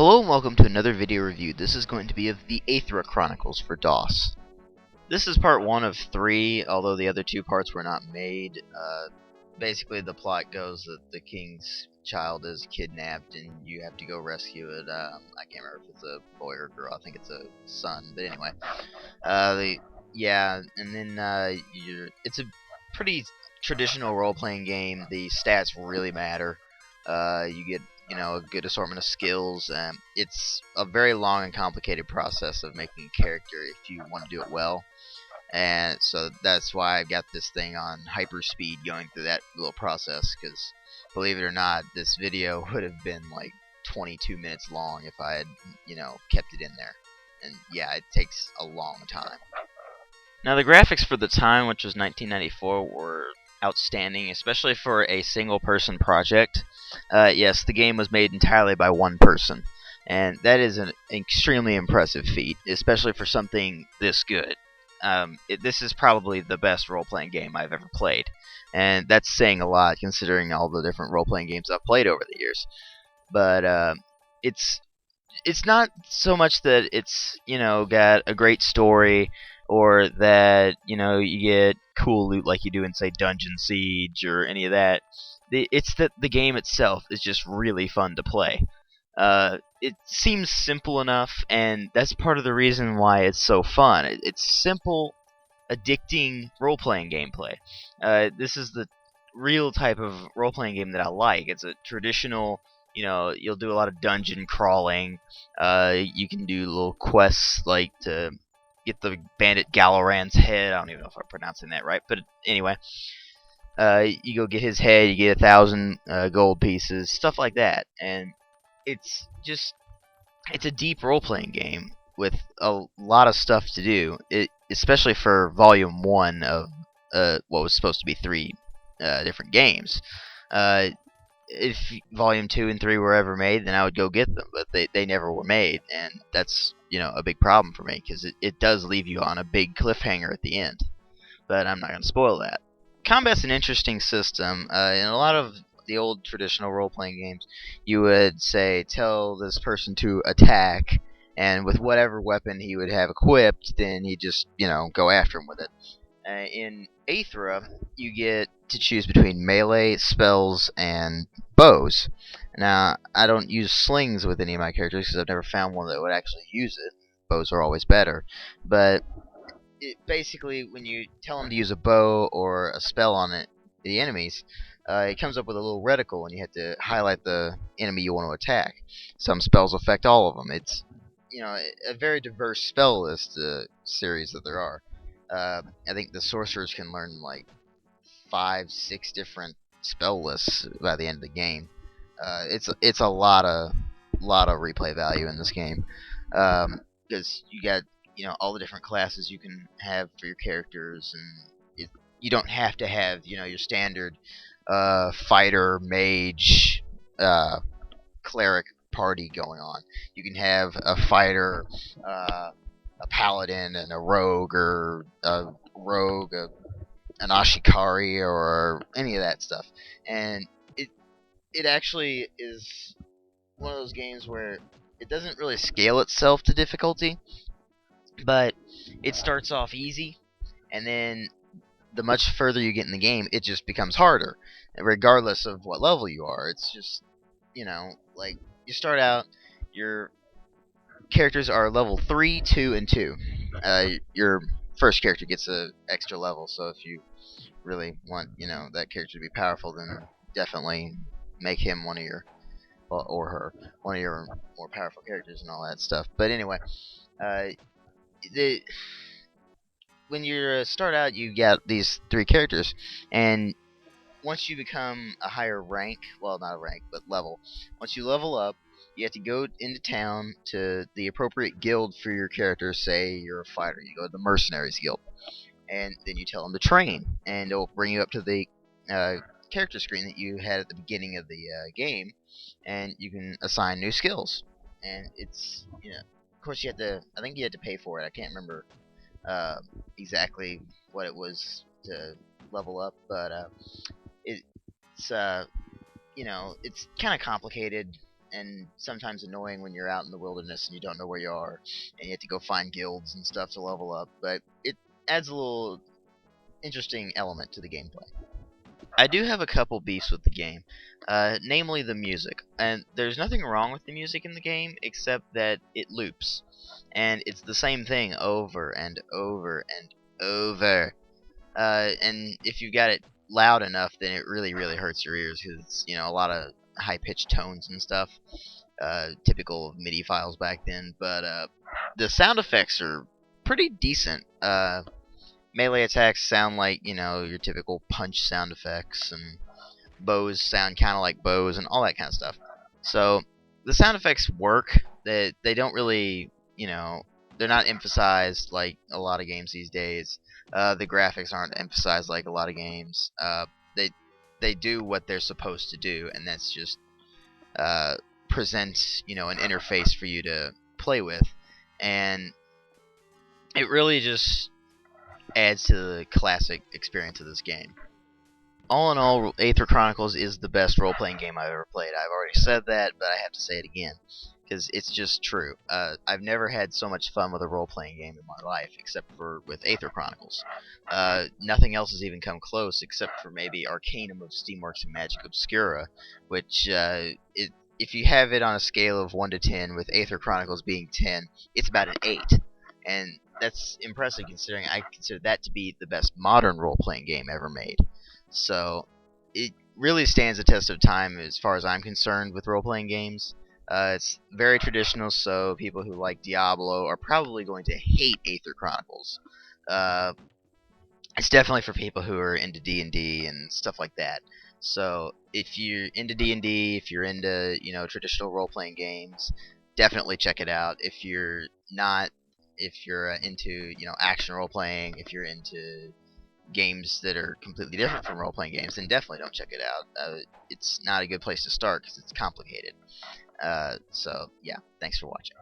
Hello and welcome to another video review. This is going to be of the Aethra Chronicles for DOS. This is part 1 of 3, although the other 2 parts were not made. Basically the plot goes that the king's child is kidnapped and you have to go rescue it. I can't remember if it's a boy or a girl. I think it's a son, but anyway. It's a pretty traditional role-playing game. The stats really matter. You get a good assortment of skills. It's a very long and complicated process of making a character if you want to do it well. And so that's why I've got this thing on hyper speed going through that little process, because believe it or not, this video would have been like 22 minutes long if I had, kept it in there. And yeah, it takes a long time. Now the graphics for the time, which was 1994, were outstanding, especially for a single person project. Yes, the game was made entirely by one person, and that is an extremely impressive feat, especially for something this good. This is probably the best role-playing game I've ever played, and that's saying a lot considering all the different role-playing games I've played over the years. But it's not so much that it's got a great story, or that you get cool loot like you do in, say, Dungeon Siege or any of that. It's that the game itself is just really fun to play. It seems simple enough, and that's part of the reason why it's so fun. It's simple, addicting role-playing gameplay. This is the real type of role-playing game that I like. It's a traditional, you'll do a lot of dungeon crawling. You can do little quests like to get the bandit Galoran's head. I don't even know if I'm pronouncing that right, but anyway. You go get his head, you get 1,000 gold pieces, stuff like that. And it's a deep role-playing game with a lot of stuff to do, especially for Volume 1 of what was supposed to be 3 different games. If Volume 2 and 3 were ever made, then I would go get them, but they never were made, and that's a big problem for me, because it does leave you on a big cliffhanger at the end. But I'm not going to spoil that. Combat's an interesting system. In a lot of the old traditional role-playing games, you would tell this person to attack, and with whatever weapon he would have equipped, then he'd just go after him with it. In Aethra, you get to choose between melee, spells, and bows. Now, I don't use slings with any of my characters because I've never found one that would actually use it. Bows are always better, but basically, when you tell them to use a bow or a spell on the enemies, it comes up with a little reticle, and you have to highlight the enemy you want to attack. Some spells affect all of them. It's a very diverse spell list series that there are. I think the sorcerers can learn like 5-6 different spell lists by the end of the game. It's a lot of replay value in this game, because you got all the different classes you can have for your characters, and you don't have to have your standard fighter, mage, cleric party going on. You can have a fighter, a paladin, and a rogue, or an ashikari, or any of that stuff. And it actually is one of those games where it doesn't really scale itself to difficulty, but it starts off easy, and then the much further you get in the game, it just becomes harder, regardless of what level you are. It's just, like, you start out, your characters are level 3, 2, and 2. Your first character gets an extra level, so if you really want, that character to be powerful, then definitely make him one of your, or her, one of your more powerful characters and all that stuff. But anyway, when you start out, you get these 3 characters, and once you become a higher rank, well, not a rank, but level, once you level up, you have to go into town to the appropriate guild for your character. Say you're a fighter, you go to the Mercenaries Guild, and then you tell them to train, and it'll bring you up to the character screen that you had at the beginning of the game, and you can assign new skills. And it's, of course, I think you had to pay for it. I can't remember exactly what it was to level up, but it's it's kind of complicated, and sometimes annoying when you're out in the wilderness and you don't know where you are, and you have to go find guilds and stuff to level up. But it adds a little interesting element to the gameplay. I do have a couple beefs with the game, namely the music. And there's nothing wrong with the music in the game except that it loops, and it's the same thing over and over and over. And if you've got it loud enough, then it really, really hurts your ears because it's, a lot of high-pitched tones and stuff, typical of MIDI files back then. But the sound effects are pretty decent. Melee attacks sound like, your typical punch sound effects, and bows sound kind of like bows, and all that kind of stuff. So the sound effects work. They don't really, they're not emphasized like a lot of games these days. The graphics aren't emphasized like a lot of games. They do what they're supposed to do, and that's just present, an interface for you to play with, and it really just adds to the classic experience of this game. All in all, Aethra Chronicles is the best role-playing game I've ever played. I've already said that, but I have to say it again, because it's just true. I've never had so much fun with a role-playing game in my life, except for with Aethra Chronicles. Nothing else has even come close, except for maybe Arcanum of Steamworks and Magic Obscura, which, if you have it on a scale of 1 to 10, with Aethra Chronicles being 10, it's about an 8. And that's impressive considering I consider that to be the best modern role-playing game ever made. So it really stands the test of time as far as I'm concerned with role-playing games. It's very traditional, so people who like Diablo are probably going to hate Aether Chronicles. It's definitely for people who are into D&D and stuff like that. So if you're into D&D, if you're into traditional role-playing games, definitely check it out. If you're not, if you're into action role-playing, if you're into games that are completely different from role-playing games, then definitely don't check it out. It's not a good place to start because it's complicated. So yeah, thanks for watching.